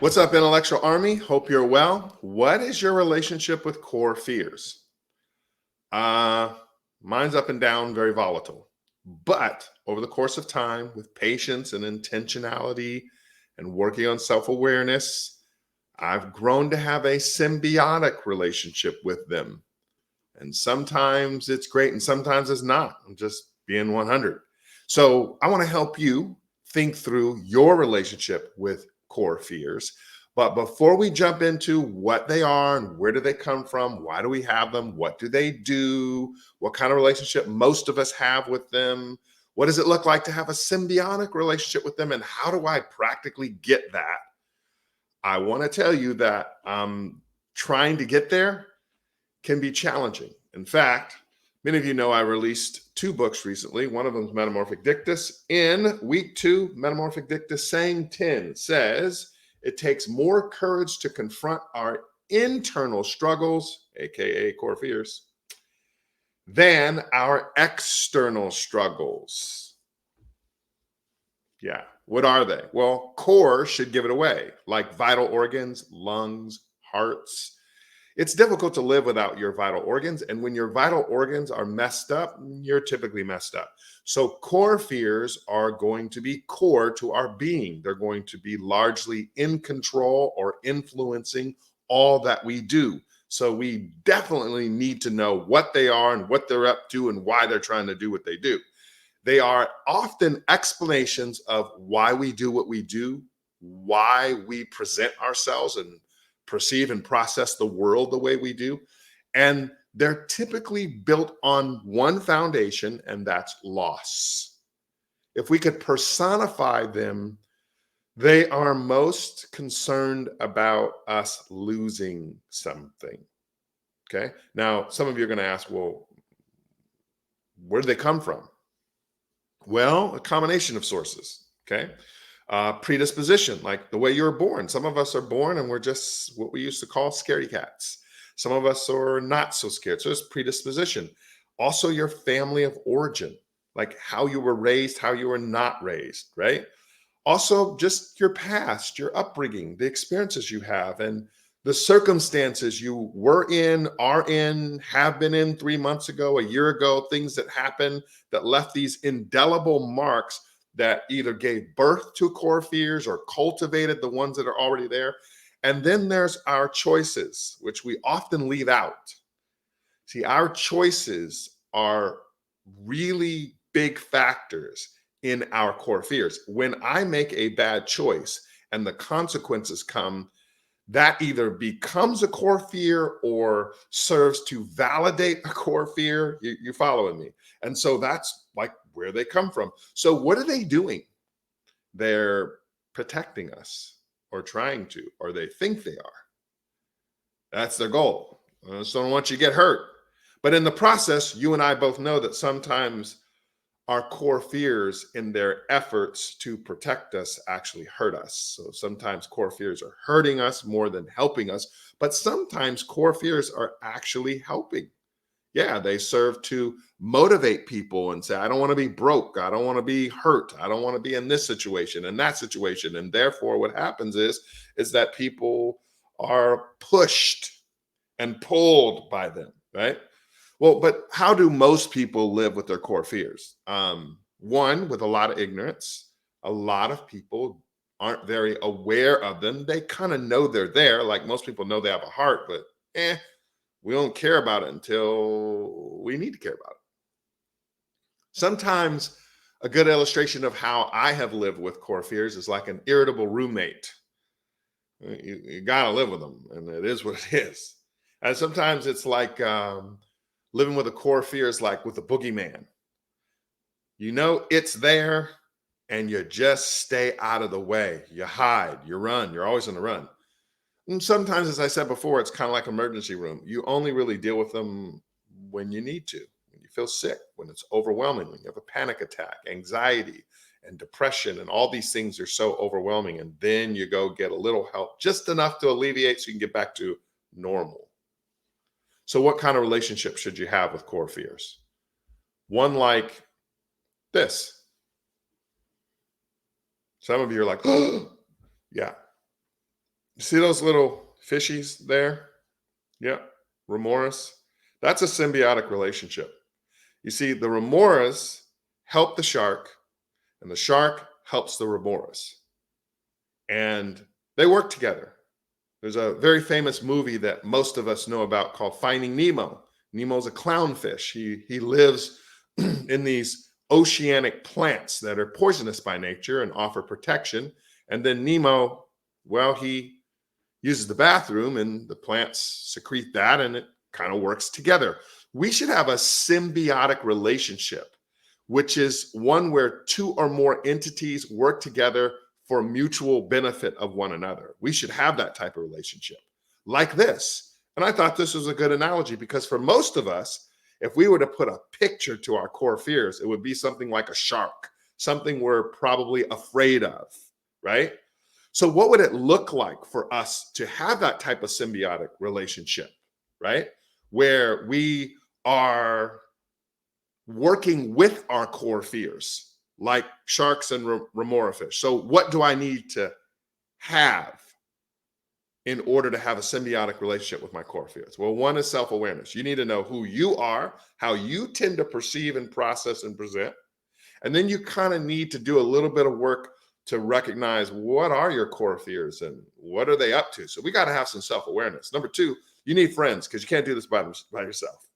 What's up, Intellectual Army? Hope you're well. What is your relationship with core fears? Uh, Mine's up and down, very volatile. But over the course of time, with patience and intentionality and working on self awareness, I've grown to have a symbiotic relationship with them. And sometimes it's great and sometimes it's not. I'm just being 100. So I want to help you think through your relationship with core fears. But before we jump into what they are and where do they come from, why do we have them, what do they do, what kind of relationship most of us have with them, what does it look like to have a symbiotic relationship with them, and how do I practically get that? I want to tell you that trying to get there can be challenging. In fact, many of you know I released two books recently. One of them is Metamorphic Dictus. In week 2, Metamorphic Dictus, saying 10 says it takes more courage to confront our internal struggles, aka core fears, than our external struggles. Yeah. What are they? Well, core should give it away, like vital organs, lungs, hearts. It's difficult to live without your vital organs. And when your vital organs are messed up, you're typically messed up. So core fears are going to be core to our being. They're going to be largely in control or influencing all that we do. So we definitely need to know what they are and what they're up to and why they're trying to do what they do. They are often explanations of why we do what we do, why we present ourselves and perceive and process the world the way we do. And they're typically built on one foundation, and that's loss. If we could personify them, they are most concerned about us losing something. Okay. Now, some of you are going to ask, well, where do they come from? Well, a combination of sources. Okay. Predisposition, like the way you were born. Some of us are born and we're just what we used to call scaredy cats. Some of us are not so scared. So it's predisposition. Also, your family of origin, like how you were raised, how you were not raised, right? Also, just your past, your upbringing, the experiences you have, and the circumstances you were in, are in, have been in 3 months ago, a year ago, things that happened that left these indelible marks that either gave birth to core fears or cultivated the ones that are already there. And then there's our choices, which we often leave out. See, our choices are really big factors in our core fears. When I make a bad choice and the consequences come, that either becomes a core fear or serves to validate a core fear. You following me? And so that's like where they come from. So what are they doing? They're protecting us or trying to, or they think they are. That's their goal. I just don't want you to get hurt. But in the process, you and I both know that sometimes our core fears in their efforts to protect us actually hurt us. So sometimes core fears are hurting us more than helping us, but sometimes core fears are actually helping. Yeah, they serve to motivate people and say, I don't want to be broke. I don't want to be hurt. I don't want to be in this situation and that situation. And therefore, what happens is that people are pushed and pulled by them, right? Well, but how do most people live with their core fears? One, with a lot of ignorance. A lot of people aren't very aware of them. They kind of know they're there. Like most people know they have a heart, but we don't care about it until we need to care about it. Sometimes a good illustration of how I have lived with core fears is like an irritable roommate. You got to live with them, and it is what it is. And sometimes it's like living with a core fear is like with a boogeyman. You know it's there, and you just stay out of the way. You hide, you run, you're always on the run. And sometimes, as I said before, it's kind of like emergency room. You only really deal with them when you need to, when you feel sick, when it's overwhelming, when you have a panic attack, anxiety, and depression, and all these things are so overwhelming. And then you go get a little help, just enough to alleviate so you can get back to normal. So, what kind of relationship should you have with core fears? One like this. Some of you are like, oh, yeah. See those little fishies there? Yep, remoras. That's a symbiotic relationship. You see, the remoras help the shark, and the shark helps the remoras, and they work together. There's a very famous movie that most of us know about called Finding Nemo. Nemo's a clownfish. He lives in these oceanic plants that are poisonous by nature and offer protection. And then Nemo, well, he uses the bathroom and the plants secrete that and it kind of works together. We should have a symbiotic relationship, which is one where two or more entities work together for mutual benefit of one another. We should have that type of relationship like this. And I thought this was a good analogy because for most of us, if we were to put a picture to our core fears, it would be something like a shark, something we're probably afraid of, right? So, what would it look like for us to have that type of symbiotic relationship, right? Where we are working with our core fears, like sharks and remora fish. So, what do I need to have in order to have a symbiotic relationship with my core fears? Well, one is self awareness. You need to know who you are, how you tend to perceive and process and present. And then you kind of need to do a little bit of work to recognize what are your core fears and what are they up to. So we got to have some self awareness. Number two, you need friends because you can't do this by yourself.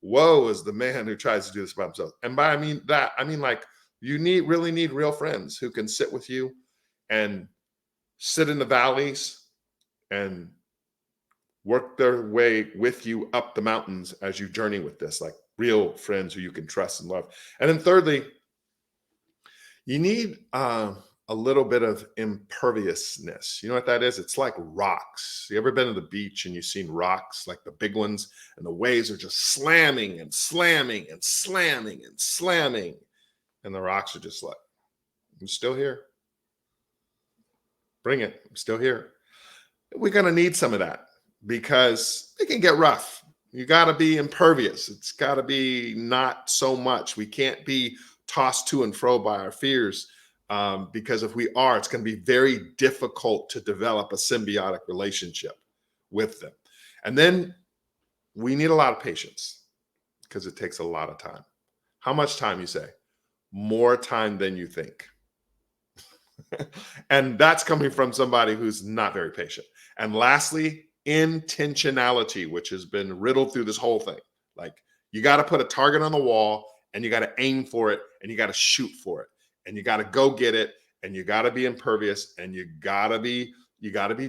Woe is the man who tries to do this by himself. And by I mean like you really need real friends who can sit with you and sit in the valleys and work their way with you up the mountains as you journey with this, like real friends who you can trust and love. And then thirdly, you need a little bit of imperviousness. You know what that is? It's like rocks. You ever been to the beach and you've seen rocks, like the big ones, and the waves are just slamming and slamming and slamming and slamming. And the rocks are just like, I'm still here. Bring it. I'm still here. We're going to need some of that because it can get rough. You got to be impervious. It's got to be not so much. We can't be tossed to and fro by our fears because if we are, it's going to be very difficult to develop a symbiotic relationship with them. And then we need a lot of patience because it takes a lot of time. How much time, you say? More time than you think. And that's coming from somebody who's not very patient. And lastly, intentionality, which has been riddled through this whole thing. Like you got to put a target on the wall and you got to aim for it and you got to shoot for it and you got to go get it and you got to be impervious and you got to be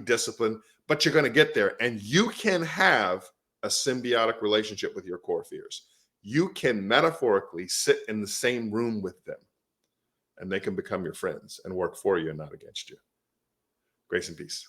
disciplined, but you're going to get there and you can have a symbiotic relationship with your core fears. You can metaphorically sit in the same room with them and they can become your friends and work for you and not against you. Grace and peace.